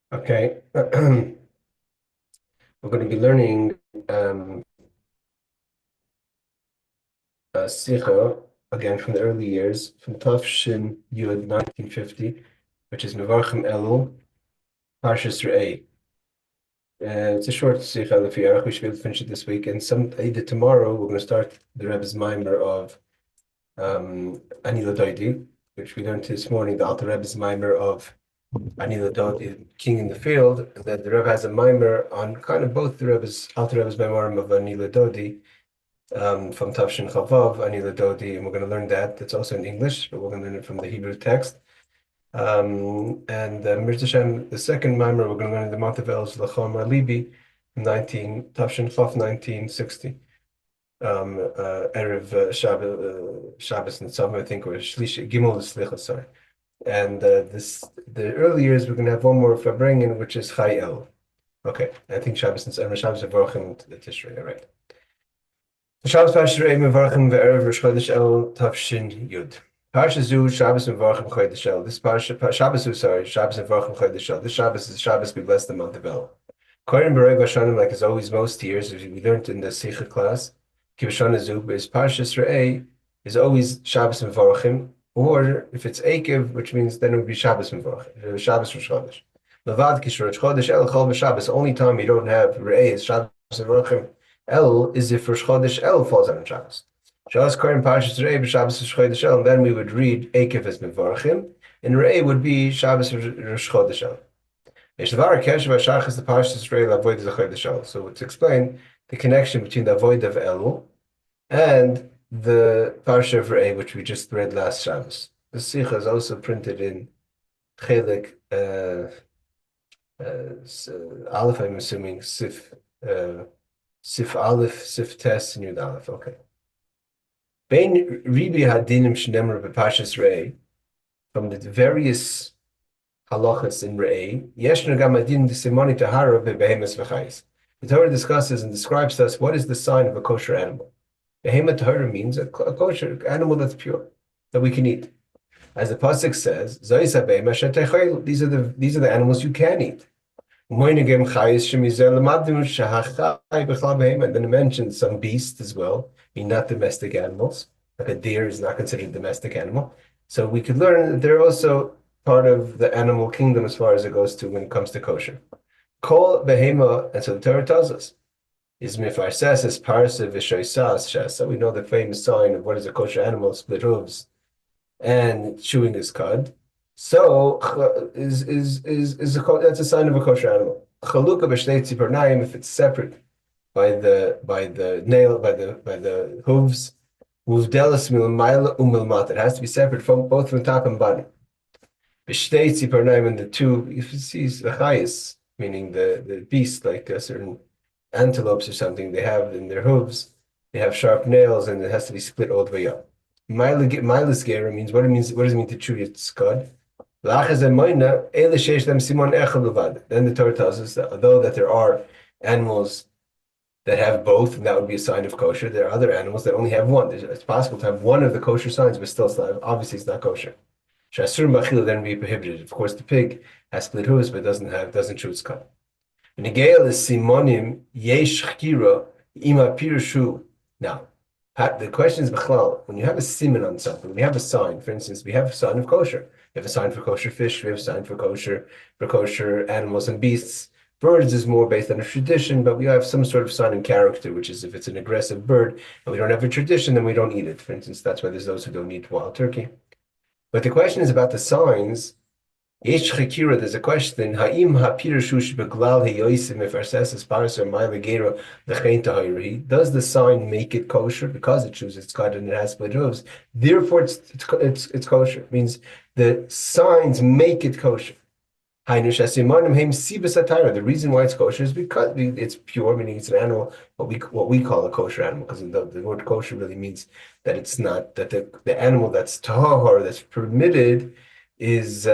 Okay, we're going to be learning Sicha again from the early years, from Tafshin Yud 1950, which is Mevorchim Elul, Parshas Re'eh. It's a short Sicha Lefiyarach. We should be able to finish it this week. And either tomorrow we're going to start the Rebbe's Mimer of Ani L'Doidi, which we learned this morning, the Alter Rebbe's Mimer of Ani L'Doidi, King in the Field. And then the Rebbe has a Mimer on kind of both the Alter Rebbe's Mimer of Ani L'Doidi. From Tafshin Chavav, Ani L'Dodi, and we're going to learn that. It's also in English, but we're going to learn it from the Hebrew text. And Mirza Hashem, the second Mimer, we're going to learn in the month of El's Lachom Libi, Tafshin Chav 1960. Erev Shabbos and Tzom, I think, or Shlish Gimel Slicha, sorry. And the early years, we're going to have one more Fabrengen, which is Chai El. Okay, I think Shabbos and Shabbos are Vorchim to the Tishrei, all right. Shabbos Parshas Re'eh Mevorchim ve'erev Rosh Chodesh El Tafshin Yud. Parshas Zu Shabbos Mevorchim Chodesh El. This Shabbos Mevorchim Chodesh El. This Shabbos is Shabbos we bless the month of El. Kohen B'Rev Hashanim, like as always most years, as we learned in the Sicha class, Kivashana Zu is Parshas Re'eh is always Shabbos Mevorchim, or if it's Ekev, which means then it would be Shabbos Mevorchim, Shabbos Rosh Chodesh. Levad Kishur Rosh Chodesh El Chol B'Shabbos. Only time you don't have Re'eh is Shabbos Mevorchim El is if Rosh Chodesh El falls on Shabbos. Shabbos Kohen Parshas Re'eh b'Shabbos Rosh Chodesh El, and then we would read Ekev as Mevorchim, and Re'eh would be Shabbos Rosh Chodesh El. Yeshlevar Keshev HaShachas the Parshas Re'eh Lavoid Chodesh El. So to explain the connection between the Avoid of Elul and the Parsha of Re'eh, which we just read last Shabbos. The Sicha is also printed in Chelik Aleph, I'm assuming Sif. Sif Aleph, Sif Tes, and Yud Aleph. Okay. Bein Ribi Hadinim Shnemar b'Parshas Re'eh, from the various halachas in Re'eh, Yeshna Gam Hadinim D'Simoni Tahara b'Behemes v'Chayis. The Torah discusses and describes to us what is the sign of a kosher animal. Behema Tahara means a kosher animal that's pure, that we can eat. As the pasuk says, Zayis HaBehem Asher Techayil. These are the animals you can eat. And then it mentions some beasts as well, mean not domestic animals. Like a deer is not considered a domestic animal. So we could learn that they're also part of the animal kingdom as far as it goes to when it comes to kosher. Kol behema, and so the Torah tells us, is mifarses is parsa v'shoisas shas. So we know the famous sign of what is a kosher animal: split hooves and chewing his cud. So that's a sign of a kosher animal. Chaluka b'shnei tzipernayim, if it's separate by the nail, by the hooves. Uvdelas milmayla umilmat. It has to be separate from both from top and bottom. B'shnei tzipernayim, and the two, if it sees the chayis, meaning the beast, like certain antelopes or something, they have in their hooves, they have sharp nails, and it has to be split all the way up. Milas gera means what does it mean to chew its cud? Then the Torah tells us that although that there are animals that have both, and that would be a sign of kosher, there are other animals that only have one. It's possible to have one of the kosher signs, but still obviously it's not kosher. Shasur machila then be prohibited. Of course, the pig has split hooves, but doesn't chew its cud. Negel is simonim yesh chkira ima pirushu. Now, the question is, when you have a simon on something, when you have a sign, for instance, we have a sign of kosher. We have a sign for kosher fish, we have a sign for kosher animals and beasts. Birds is more based on a tradition, but we have some sort of sign and character, which is if it's an aggressive bird and we don't have a tradition, then we don't eat it. For instance, that's why there's those who don't eat wild turkey. But the question is about the signs. Yesh chakira, there's a question. Ha'im ha'pirushush beglal heyoisim ifarses paras or ma'ila gera lechein tahiri. Does the sign make it kosher because it chews its cud and it has split hooves? Therefore, it's kosher. It means the signs make it kosher. The reason why it's kosher is because it's pure, meaning it's an animal, what we call a kosher animal, because the word kosher really means that it's not that the animal that's tahor, that's permitted, is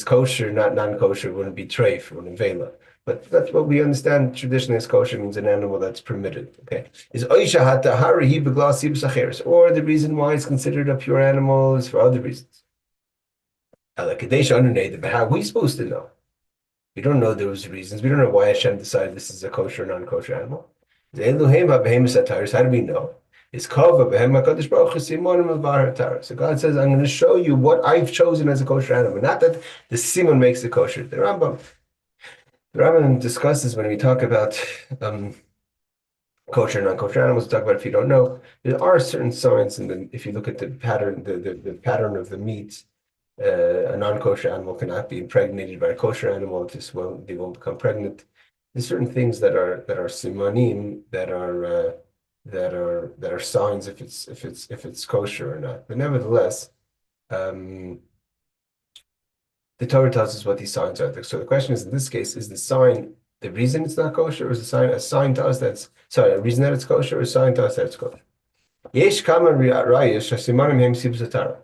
kosher, not non-kosher, wouldn't be treif, wouldn't vela. But that's what we understand traditionally as kosher means an animal that's permitted. Okay, is oisha hatahari beglas sibsacheres, or the reason why it's considered a pure animal is for other reasons. But how are we supposed to know? We don't know those reasons. We don't know why Hashem decided this is a kosher or non-kosher animal. How do we know? It's so God says, I'm going to show you what I've chosen as a kosher animal. Not that the simon makes it kosher. The Rambam discusses when we talk about kosher and non-kosher animals. We talk about, if you don't know, there are certain signs, and if you look at the pattern, the pattern of the meat, a non-kosher animal cannot be impregnated by a kosher animal. They won't become pregnant. There's certain things that are simanim that are signs if it's kosher or not. But nevertheless, the Torah tells us what these signs are. So the question is, in this case, is the sign the reason it's not kosher, or is the sign a sign to us that's a reason that it's kosher, or a sign to us that it's kosher? Yesh kama ra'ayos shasimanim hem sibzatara.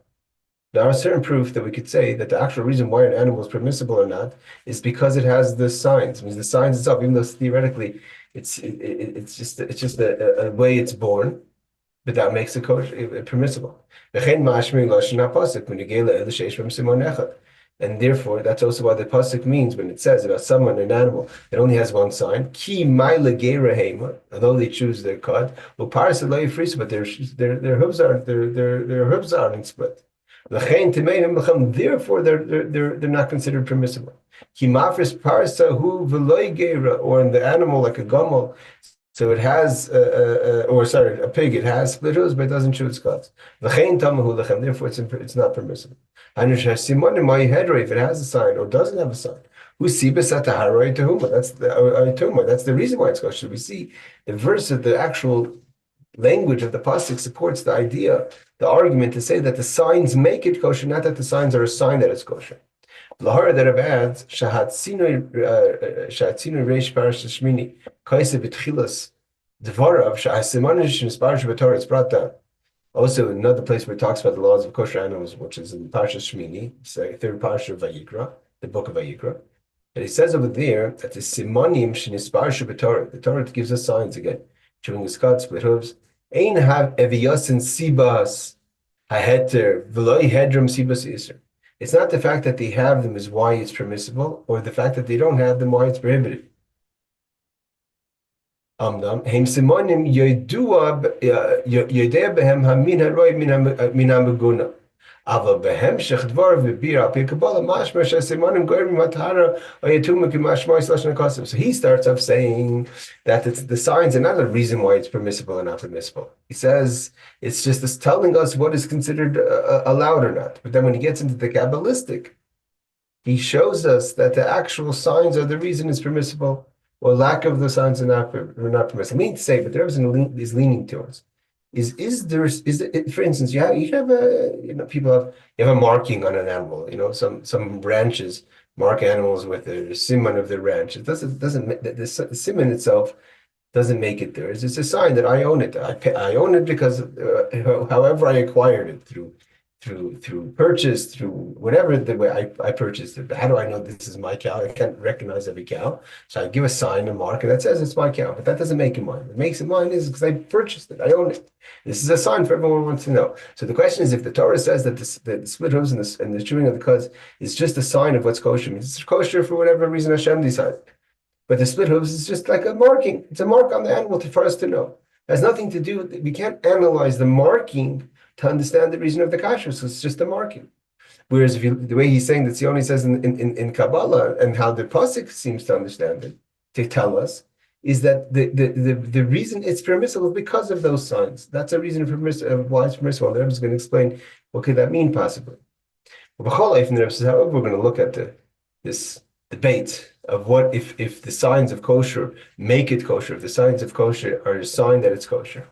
There are certain proof that we could say that the actual reason why an animal is permissible or not is because it has the signs. It means the signs itself, even though theoretically it's just a way it's born, but that makes it kosher, permissible. And therefore, that's also why the pasuk means when it says about someone, an animal that only has one sign, ki maila geirahema, although they choose their cod, but their hooves aren't split. Therefore, they're not considered permissible. Or in the animal like a gomel, so it has, a pig, it has split hooves, but it doesn't chew its cuts. Therefore, it's not permissible. If it has a sign or doesn't have a sign, that's the reason why it's kosher. We see the verse of the actual language of the pasuk supports the idea, the argument to say that the signs make it kosher, not that the signs are a sign that it's kosher. Lahara that Rebbe adds, shahatzinu reish parashat shmini kaisa b'tchilas dvarav shahasimanim shenisparish b'torah. It's brought down. Also, another place where it talks about the laws of kosher animals, which is in Parashat Shmini, third Parashat of Vayikra, the book of Vayikra. And he says over there that the simanim shenisparish b'torah, the Torah gives us signs again, chewing his cuts, split hooves. Ein have eviyasin sibas haheter v'loi hedram sibas iser. It's not the fact that they have them is why it's permissible, or the fact that they don't have them why it's prohibited. Heim simonim yodea behem hamin haroi min hameguna. Ava behem shechdvar v'bir al pi kabbalah mashma shesimonim goyrim matara oyetum k'mashma yislash nakasim. So he starts off saying that the signs are not a reason why it's permissible and not permissible. He says it's just this telling us what is considered allowed or not. But then when he gets into the Kabbalistic, he shows us that the actual signs are the reason it's permissible, or lack of the signs are not permissible. I mean to say, but there is leaning towards. For instance, you have a marking on an animal. Some ranches mark animals with the siman of the ranch. It doesn't the siman itself doesn't make it theirs. It's a sign that I own it. I own it because however I acquired it through purchase, through whatever the way I purchased it. But how do I know this is my cow? I can't recognize every cow. So I give a sign, a mark, and that says it's my cow. But that doesn't make it mine. What makes it mine is because I purchased it. I own it. This is a sign for everyone who wants to know. So the question is, if the Torah says that the split hooves and the chewing of the cuds is just a sign of what's kosher, means it's kosher for whatever reason Hashem decided. But the split hooves is just like a marking. It's a mark on the animal for us to know. It has nothing to do with, we can't analyze the marking to understand the reason of the kashrus, so it's just a marking. Whereas the way he's saying that Zioni says in Kabbalah, and how the pasuk seems to understand it, to tell us, is that the reason it's permissible is because of those signs. That's a reason of why it's permissible. The Rebbe is going to explain what could that mean possibly. However, we're going to look at this debate of what if the signs of kosher make it kosher, if the signs of kosher are a sign that it's kosher.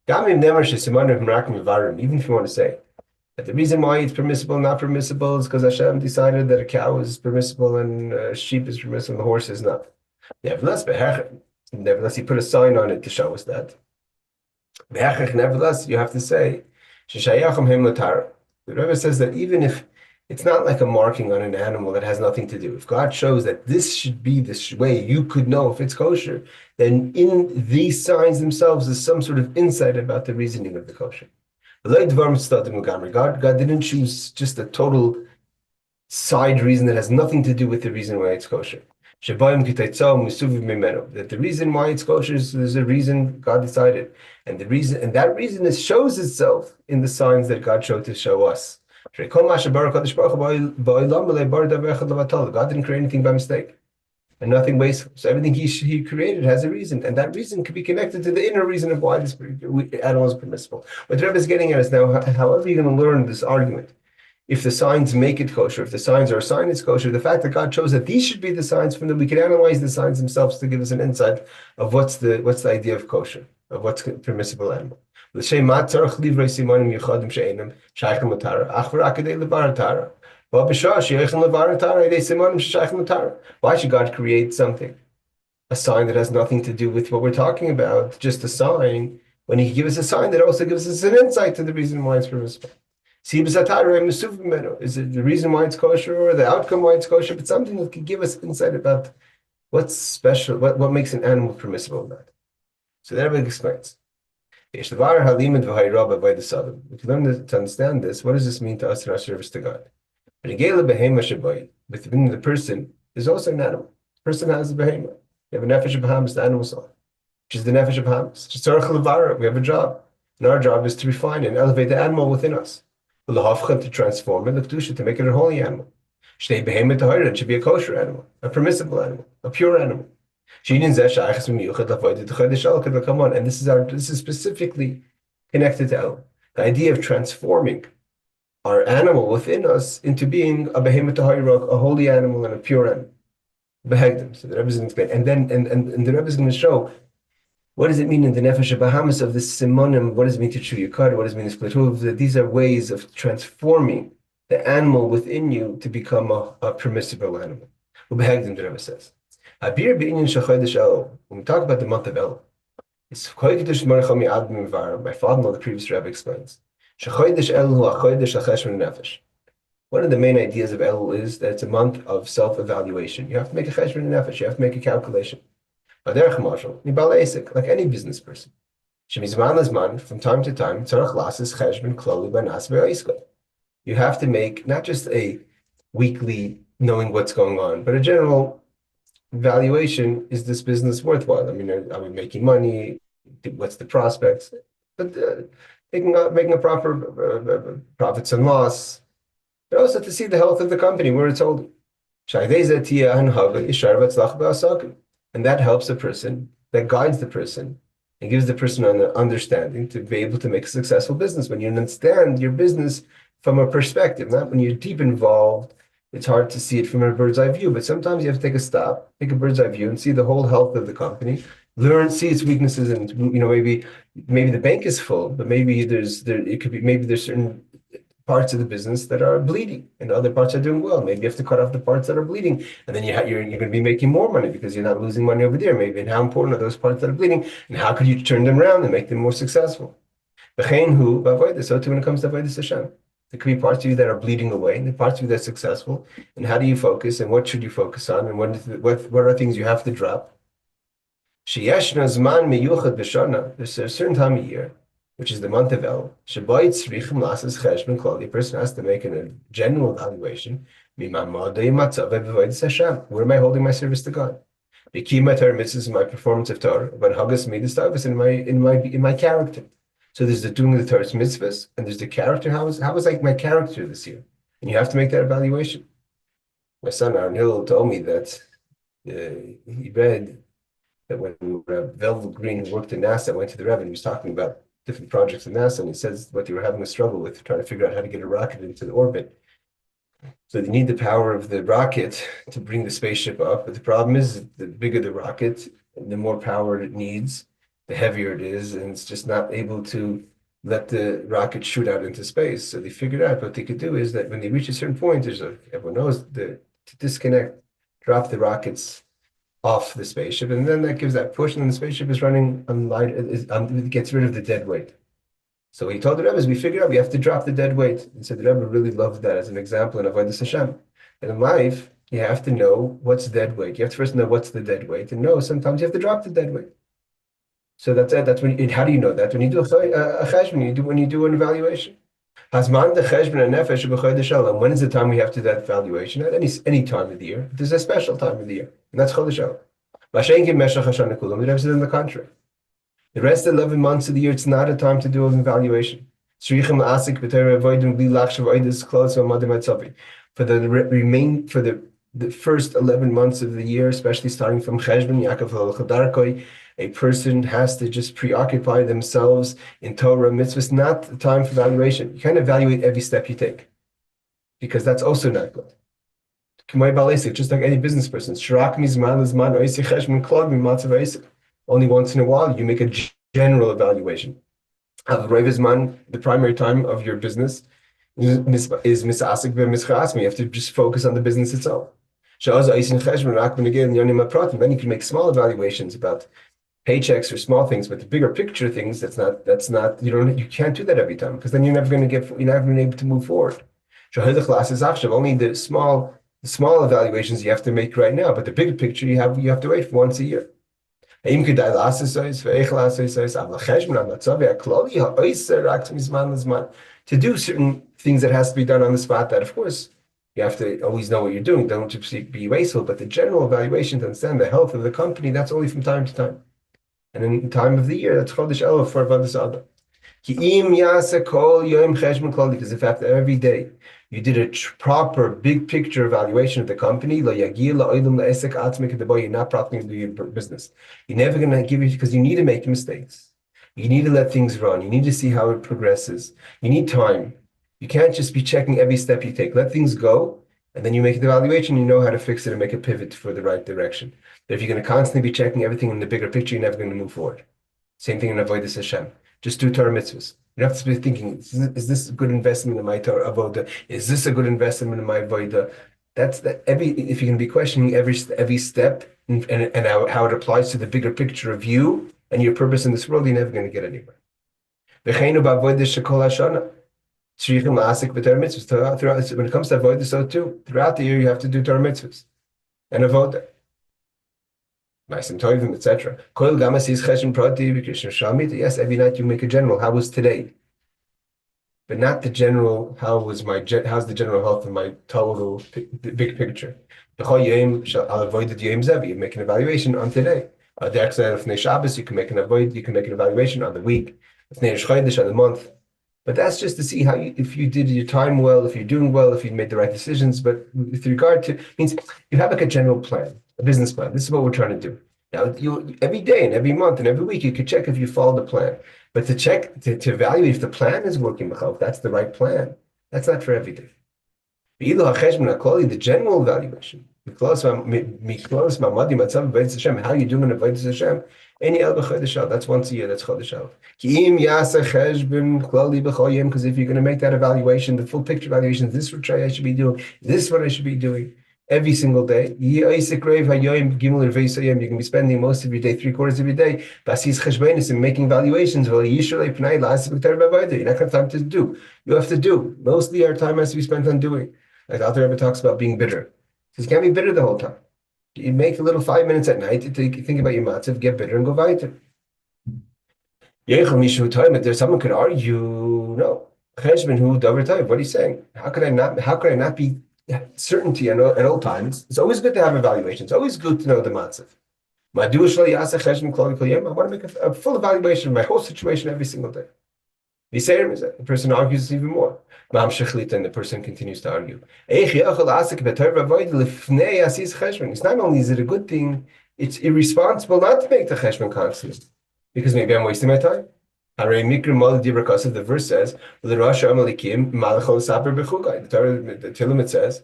Even if you want to say that the reason why it's permissible and not permissible is because Hashem decided that a cow is permissible and a sheep is permissible and a horse is not. Nevertheless, he put a sign on it to show us that. Nevertheless, you have to say, the Rebbe says that even if it's not like a marking on an animal that has nothing to do. If God shows that this should be this way, you could know if it's kosher, then in these signs themselves is some sort of insight about the reasoning of the kosher. God didn't choose just a total side reason that has nothing to do with the reason why it's kosher. That the reason why it's kosher is there's a reason God decided. And that reason shows itself in the signs that God showed to show us. God didn't create anything by mistake and nothing wasteful. So everything he created has a reason, and that reason could be connected to the inner reason of why this animal is permissible. What the Rebbe is getting at is now, however you're going to learn this argument, if the signs make it kosher, if the signs are a sign it's kosher, the fact that God chose that these should be the signs from them, we can analyze the signs themselves to give us an insight of what's the idea of kosher, of what's permissible animal. Why should God create something? A sign that has nothing to do with what we're talking about, just a sign, when he gives us a sign that also gives us an insight to the reason why it's permissible. Is it the reason why it's kosher or the outcome why it's kosher? But something that can give us insight about what's special, what makes an animal permissible about it. So the Rebbe explains. We can learn to understand this. What does this mean to us in our service to God? Within the person is also an animal. The person has a behemoth. We have a nefesh of Bahamas, the animal soul, which is the nefesh of Bahamas. We have a job. And our job is to refine and elevate the animal within us. To transform it, to make it a holy animal. It should be a kosher animal, a permissible animal, a pure animal. Come on, and this is specifically connected to El. The idea of transforming our animal within us into being a behemoth tahira, a holy animal and a pure animal. Behegdim. So the Rebbe is going to explain, and then the Rebbe is going to show what does it mean in the nefesh of Bahamas of the simonim. What does it mean to chew your cud? What does it mean to split hooves? These are ways of transforming the animal within you to become a permissible animal. Behegdim, the Rebbe says. When we talk about the month of El, it's my father-in-law, the previous Rebbe explains. One of the main ideas of Elul is that it's a month of self-evaluation. You have to make a cheshbon nefesh. You have to make a calculation. Like any business person. From time to time, you have to make not just a weekly knowing what's going on, but a general evaluation. Is this business worthwhile? I mean, are we making money? What's the prospects? But making a proper profits and loss, but also to see the health of the company, where it's holding. And that helps the person, that guides the person, and gives the person an understanding to be able to make a successful business. When you understand your business from a perspective, not when you're deep involved, it's hard to see it from a bird's eye view. But sometimes you have to take a stop, take a bird's eye view, and see the whole health of the company. See its weaknesses, and maybe the bank is full, but maybe there's certain parts of the business that are bleeding, and other parts are doing well. Maybe you have to cut off the parts that are bleeding, and then you're going to be making more money because you're not losing money over there. Maybe, and how important are those parts that are bleeding, and how could you turn them around and make them more successful? So too, when it comes to avodas Hashem, there could be parts of you that are bleeding away, and the parts of you that are successful. And how do you focus, and what should you focus on, and what are things you have to drop? There's a certain time of year, which is the month of El, a person has to make a general evaluation. Where am I holding my service to God? My performance of Torah, in my character. So there's the doing of the Torah's mitzvahs, and there's the character. How was like my character this year? And you have to make that evaluation. My son Aaron Hill told me that he read that when Velvet Green worked in NASA, went to the Rebbe, and he was talking about different projects in NASA, and he says what they were having a struggle with, trying to figure out how to get a rocket into the orbit. So they need the power of the rocket to bring the spaceship up, but the problem is the bigger the rocket, the more power it needs, the heavier it is, and it's just not able to let the rocket shoot out into space. So they figured out what they could do is that when they reach a certain point, everyone knows to disconnect, drop the rockets off the spaceship, and then that gives that push, and then the spaceship is running it gets rid of the dead weight. So he told the Rebbe, we figured out we have to drop the dead weight. And so the Rebbe really loved that as an example in avodas Hashem. And in life, you have to know what's dead weight. You have to first know what's the dead weight, and know sometimes you have to drop the dead weight. So that's it. That's when. How do you know that? When you do a cheshbon, when you do an evaluation. Hazman de cheshbon nefesh b'chodesh Elul. When is the time we have to do that valuation? At any time of the year. There's a special time of the year, and that's chodesh Elul. Mashenki meshach hashana kulam. The Rebbe said on the contrary. The rest of the 11 months of the year, it's not a time to do an evaluation. For the first 11 months of the year, especially starting from Cheshbon, Yaakov Chadarkoi, a person has to just preoccupy themselves in Torah mitzvahs, not the time for evaluation. You can't evaluate every step you take, because that's also not good. Just like any business person, only once in a while you make a general evaluation. The primary time of your business is misasik b'mischasmi. You have to just focus on the business itself. Then you can make small evaluations about paychecks or small things, but the bigger picture things, you can't do that every time, because then you're never going to able to move forward. Only the small evaluations you have to make right now, but the bigger picture you have to wait for once a year. To do certain things that has to be done on the spot, that of course you have to always know what you're doing, don't just be wasteful, but the general evaluation to understand the health of the company, that's only from time to time. And in the time of the year, that's chodesh Elul for Avodas Adam. Because if after every day you did a proper big picture evaluation of the company, you're not properly do your business. You're never going to give it, because you need to make mistakes. You need to let things run. You need to see how it progresses. You need time. You can't just be checking every step you take. Let things go, and then you make the evaluation. You know how to fix it and make a pivot for the right direction. But if you're going to constantly be checking everything in the bigger picture, you're never going to move forward. Same thing in Avodas Hashem. Just do Torah mitzvahs. You have to be thinking, is this a good investment in my Torah avoda? Is this a good investment in my avoda? If you're going to be questioning every step and how it applies to the bigger picture of you and your purpose in this world, you're never going to get anywhere. When it comes to avoda, so too, throughout the year you have to do Torah mitzvahs and avoda. Etc. Yes, every night you make a general. How was today? But not the general. How's the general health of my total big picture? You make an evaluation on today. You can make an evaluation on the week, on the month. But that's just to see if you did your time well, if you're doing well, if you made the right decisions. But with regard to, means you have like a general plan, a business plan. This is what we're trying to do. Now, every day and every month and every week, you could check if you follow the plan. But to evaluate if the plan is working, if that's the right plan, that's not for every day. The general evaluation, how you doing in Avodas Hashem, that's once a year, that's chodesh Elul. Because if you're going to make that evaluation, the full picture evaluation, this is what I should be doing, this is what I should be doing every single day. You can be spending most of your day, 3/4 of your day, and making evaluations. You're not going to have time to do. You have to do. Mostly our time has to be spent on doing. Like the Rebbe talks about being bitter. Because you can't be bitter the whole time. You make a little 5 minutes at night to think about your matzav, get bitter, and go weiter. Someone could argue, no. What are you saying? How could I not be certainty at all times? It's always good to have evaluation. It's always good to know the matzav. I want to make a full evaluation of my whole situation every single day. The person argues even more. And the person continues to argue. It's not only is it a good thing, it's irresponsible not to make the cheshbon constantly, because maybe I'm wasting my time. The verse says, the Tehillim, it says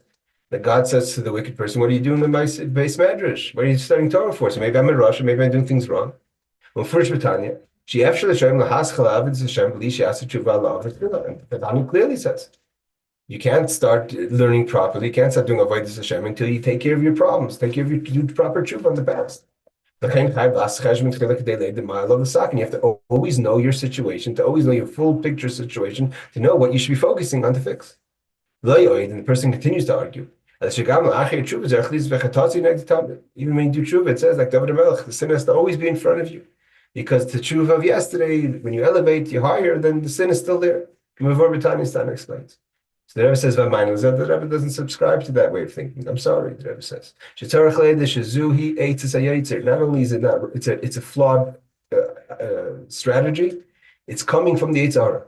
that God says to the wicked person, what are you doing in my base medrash? What are you studying Torah for? So maybe I'm a Russia, maybe I'm doing things wrong. Well, first, Britannia, the Tanya clearly says you can't start learning properly, you can't start doing avodas Hashem until you take care of your problems, take care of your proper tshuva on the past. You have to always know your situation, to always know your full picture situation, to know what you should be focusing on to fix. And the person continues to argue. Even when you do tshuva, it says, like David HaMelech, the sin has to always be in front of you. Because the tshuva of yesterday, when you elevate, you're higher, then the sin is still there. Mevorchim Elul explains. So the Rebbe says, the Rebbe doesn't subscribe to that way of thinking. I'm sorry, the Rebbe says. Not only is it not, it's a flawed strategy, it's coming from the Yetzer Hara.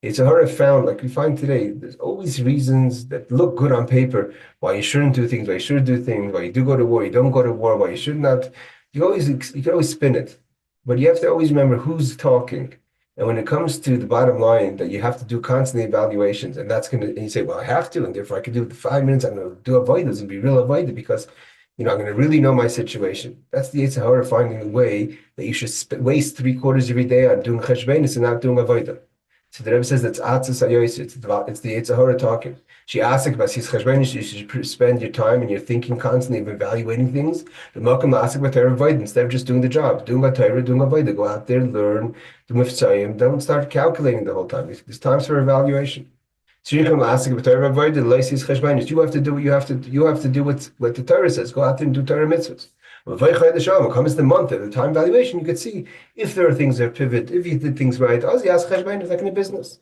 Yetzer Hara found, like we find today, there's always reasons that look good on paper why you shouldn't do things, why you should do things, why you do go to war, you don't go to war, why you should not. You can always spin it. But you have to always remember who's talking. And when it comes to the bottom line, that you have to do constantly evaluations, and that's going to, and you say, well, I have to, and therefore I can do it in 5 minutes, I'm going to do avoidance and be real avoided because, I'm going to really know my situation. That's the Yetzer Hara finding a way that you should waste 3/4 of your day on doing cheshbenis and not doing avodah. So the Rebbe says that's atzas hayoyis. It's the Yetzer Hara talking. She asks about his cheshbenis. You should spend your time and your thinking constantly of evaluating things. The malkum ask about Torah avodah instead of just doing the job, doing a Torah, doing avodah. Go out there, learn, do miftzayim. Don't start calculating the whole time. There's times for evaluation. So you come asking about Torah avodah, leisis cheshbenis. You have to do what you have to. You have to do what the Torah says. Go out there and do Torah mitzvahs. When it comes to the month at the time valuation, you could see if there are things that pivot, if you did things right. Is that kind of business?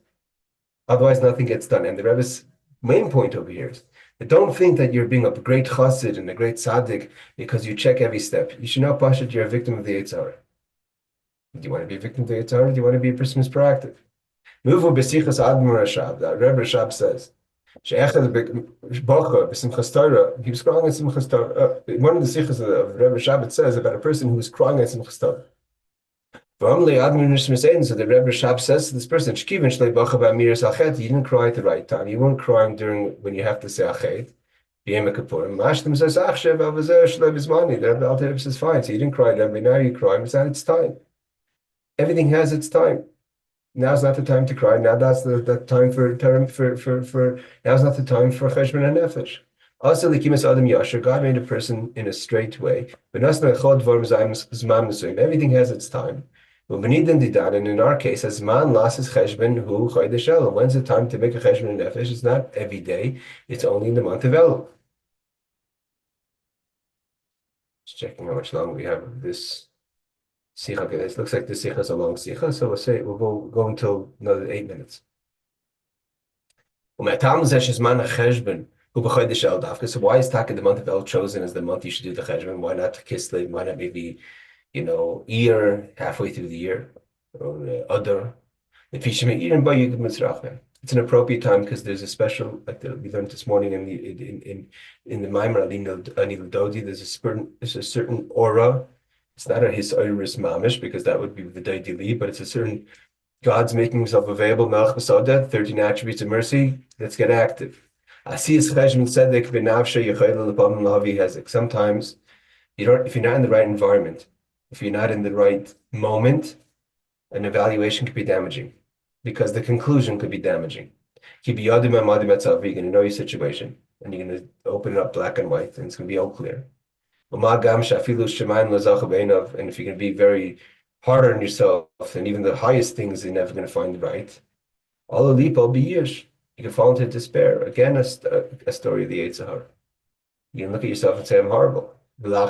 Otherwise, nothing gets done. And the Rebbe's main point over here is that don't think that you're being a great chassid and a great tzaddik because you check every step. You should not push it. You're a victim of the Yetzer Hara. Do you want to be a victim of the Yetzer Hara? Do you want to be a person who's proactive? Muvu b'sichas admor Rashab. Rebbe Rashab says. He was crying at Simchas Torah. One of the Sichas of Rebbe Shabbat says about a person who was crying at Simchas Torah. So the Rebbe Shabbat says to this person, you didn't cry at the right time. You weren't crying when you have to say Achet. The Rebbe says, fine, so you didn't cry then, but now you're crying. It's at its time. Everything has its time. Now's not the time to cry. Now that's the time for now's not the time for cheshbon and nefesh. Also, God made a person in a straight way. Everything has its time. And in our case, as man lasses cheshbon hu chodesh Elul. When's the time to make a cheshbon and nefesh? It's not every day. It's only in the month of Elul. Just checking how much longer we have of this. Sicha, okay, it looks like the Sicha is a long Sicha, so we'll go until another 8 minutes. So why is Taka the month of El chosen as the month you should do the Cheshbon? Why not Kislev? Why not maybe, year, halfway through the year, or Adar? It's an appropriate time because there's a special, like we learned this morning in the Maimer Anil Dodi, there's a certain aura. It's not a his iris mamish because that would be the daily, but it's a certain God's making himself available. Melch B'Soda, 13 attributes of mercy. Let's get active. Asiyas Cheshbon Tzedek V'Nafshe Yechayel L'Pam L'Havi Hezek. Sometimes if you're not in the right environment, if you're not in the right moment, an evaluation could be damaging because the conclusion could be damaging. You're going to know your situation and you're going to open it up black and white and it's going to be all clear. And if you're going to be very hard on yourself, and even the highest things you're never going to find right, you can fall into despair. Again, a story of the Yetzer Hara. You can look at yourself and say, I'm horrible. And then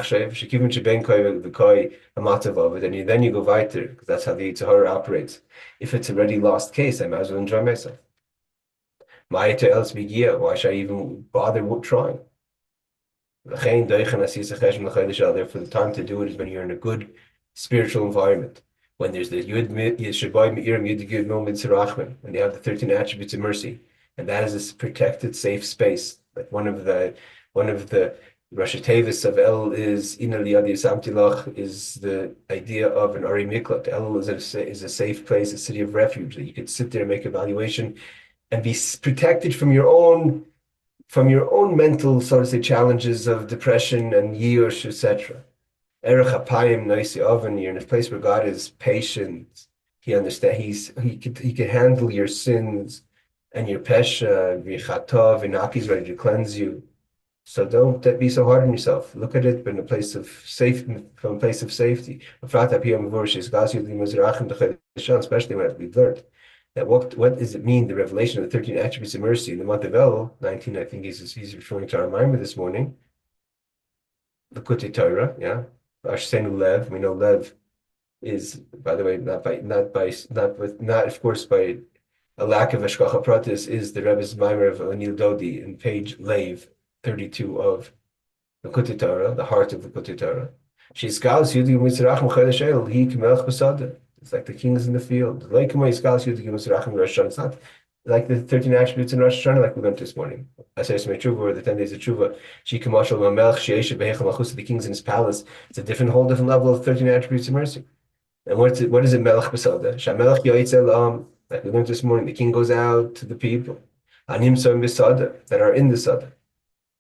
you go weiter, because that's how the Yetzer Hara operates. If it's already lost case, I might as well enjoy myself. Why should I even bother trying? Therefore, the time to do it is when you're in a good spiritual environment. When there's the Yud Shabai Me'irim Yud Gid Mil Mitzrachman, when they have the 13 attributes of mercy, and that is a protected, safe space. Like one of the Rosh Tevis of El is Inal Yadi Samtilach is the idea of an Ari Miklat. El is a safe place, a city of refuge that you could sit there and make evaluation and be protected from your own mental, so to say, challenges of depression and yish, etc. Erech Hapayim Noisi Oven, you're in a place where God is patient. He understands. He can handle your sins and your pesha, v'chatov, and He's ready to cleanse you. So don't be so hard on yourself. Look at it from a place of safety. Especially when we've learned that what does it mean, the revelation of the 13 attributes of mercy in the month of Elul, 19, I think he's referring to our mimer this morning. The Kuti Torah, yeah. Ashsenu Lev, we know Lev is, by the way, not of course by a lack of Hashgacha Pratis is the Rebbe's Maimer of Anil Dodi in page Lev 32 of the Likutei Torah, the heart of the Likutei Torah. She's Galas Yudim Mitzrachim Chedesh El, he Kmelech Basada. It's like the king is in the field. Like Galas Yudim Mitzrachim Rosh Hashanah. It's not like the 13 attributes in Rosh Hashanah, like we learned this morning. I say Tshuva, or the 10 days of Tshuva. She Kamashal Mamelch Sheisha Behechel Malchus, the king's in his palace. It's a whole different level of 13 attributes of mercy. And what is it? Melech Basada. Shamelech Yoitzel like we learned this morning. The king goes out to the people. Anim Soim Basada that are in the Sada.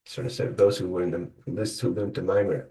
Sort of said those who were in the list who learned the Maimer.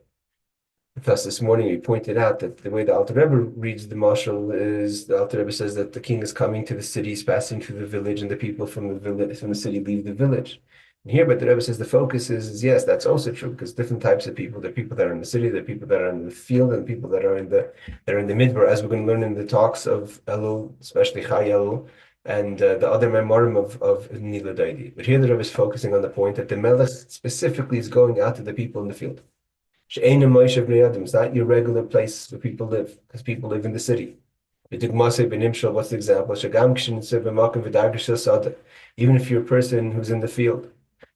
Thus, this morning we pointed out that the way the Alter Rebbe reads the Mashal is the Alter Rebbe says that the king is coming to the city, he's passing through the village, and the people from the city leave the village. And here, but the Rebbe says the focus is yes, that's also true because different types of people. There are people that are in the city, there are people that are in the field, and people that are in the midbar, as we're going to learn in the talks of Elul, especially Chai Elul, and the other memorim of Nila Daidi. But here the Rebbe is focusing on the point that the Melech specifically is going out to the people in the field. It's not your regular place where people live, because people live in the city. What's the example? Even if you're a person who's in the field,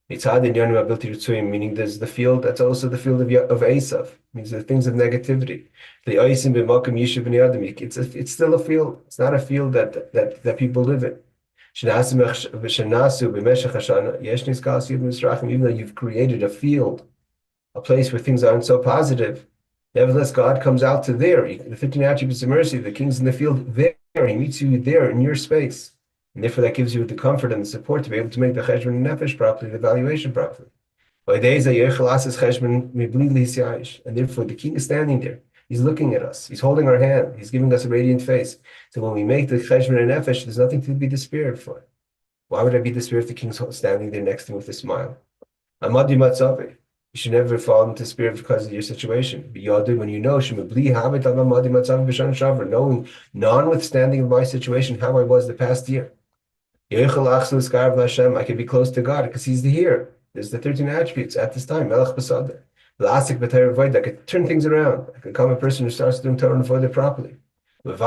meaning there's the field, that's also the field of Esav, means the things of negativity. It's still a field. It's not a field that people live in. Even though you've created a field, a place where things aren't so positive, nevertheless, God comes out to there. The 15 attributes of mercy, the king's in the field there. He meets you there in your space. And therefore, that gives you the comfort and the support to be able to make the cheshbon nefesh properly, the evaluation properly. And therefore, the king is standing there. He's looking at us. He's holding our hand. He's giving us a radiant face. So when we make the cheshbon nefesh, there's nothing to be despaired for. Why would I be despaired if the king's standing there next to me with a smile? Amadi matzavi. You should never fall into spirit because of your situation. When you know, knowing, notwithstanding of my situation, how I was the past year. I can be close to God because He's here. There's the 13 attributes at this time. Melech Basada. I can turn things around. I can become a person who starts doing Torah and Chassidus properly. And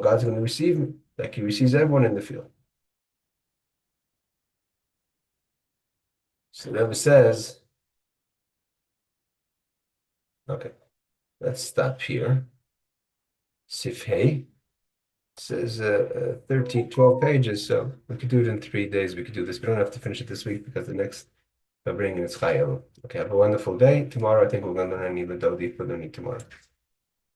God's going to receive me like He receives everyone in the field. So the Rebbe says, okay, let's stop here. Sifhei says 12 pages, so we could do it in 3 days. We could do this. We don't have to finish it this week because the next February is Chayel. Okay, have a wonderful day. Tomorrow, I think we're going to learn Nila Dodi for learning tomorrow.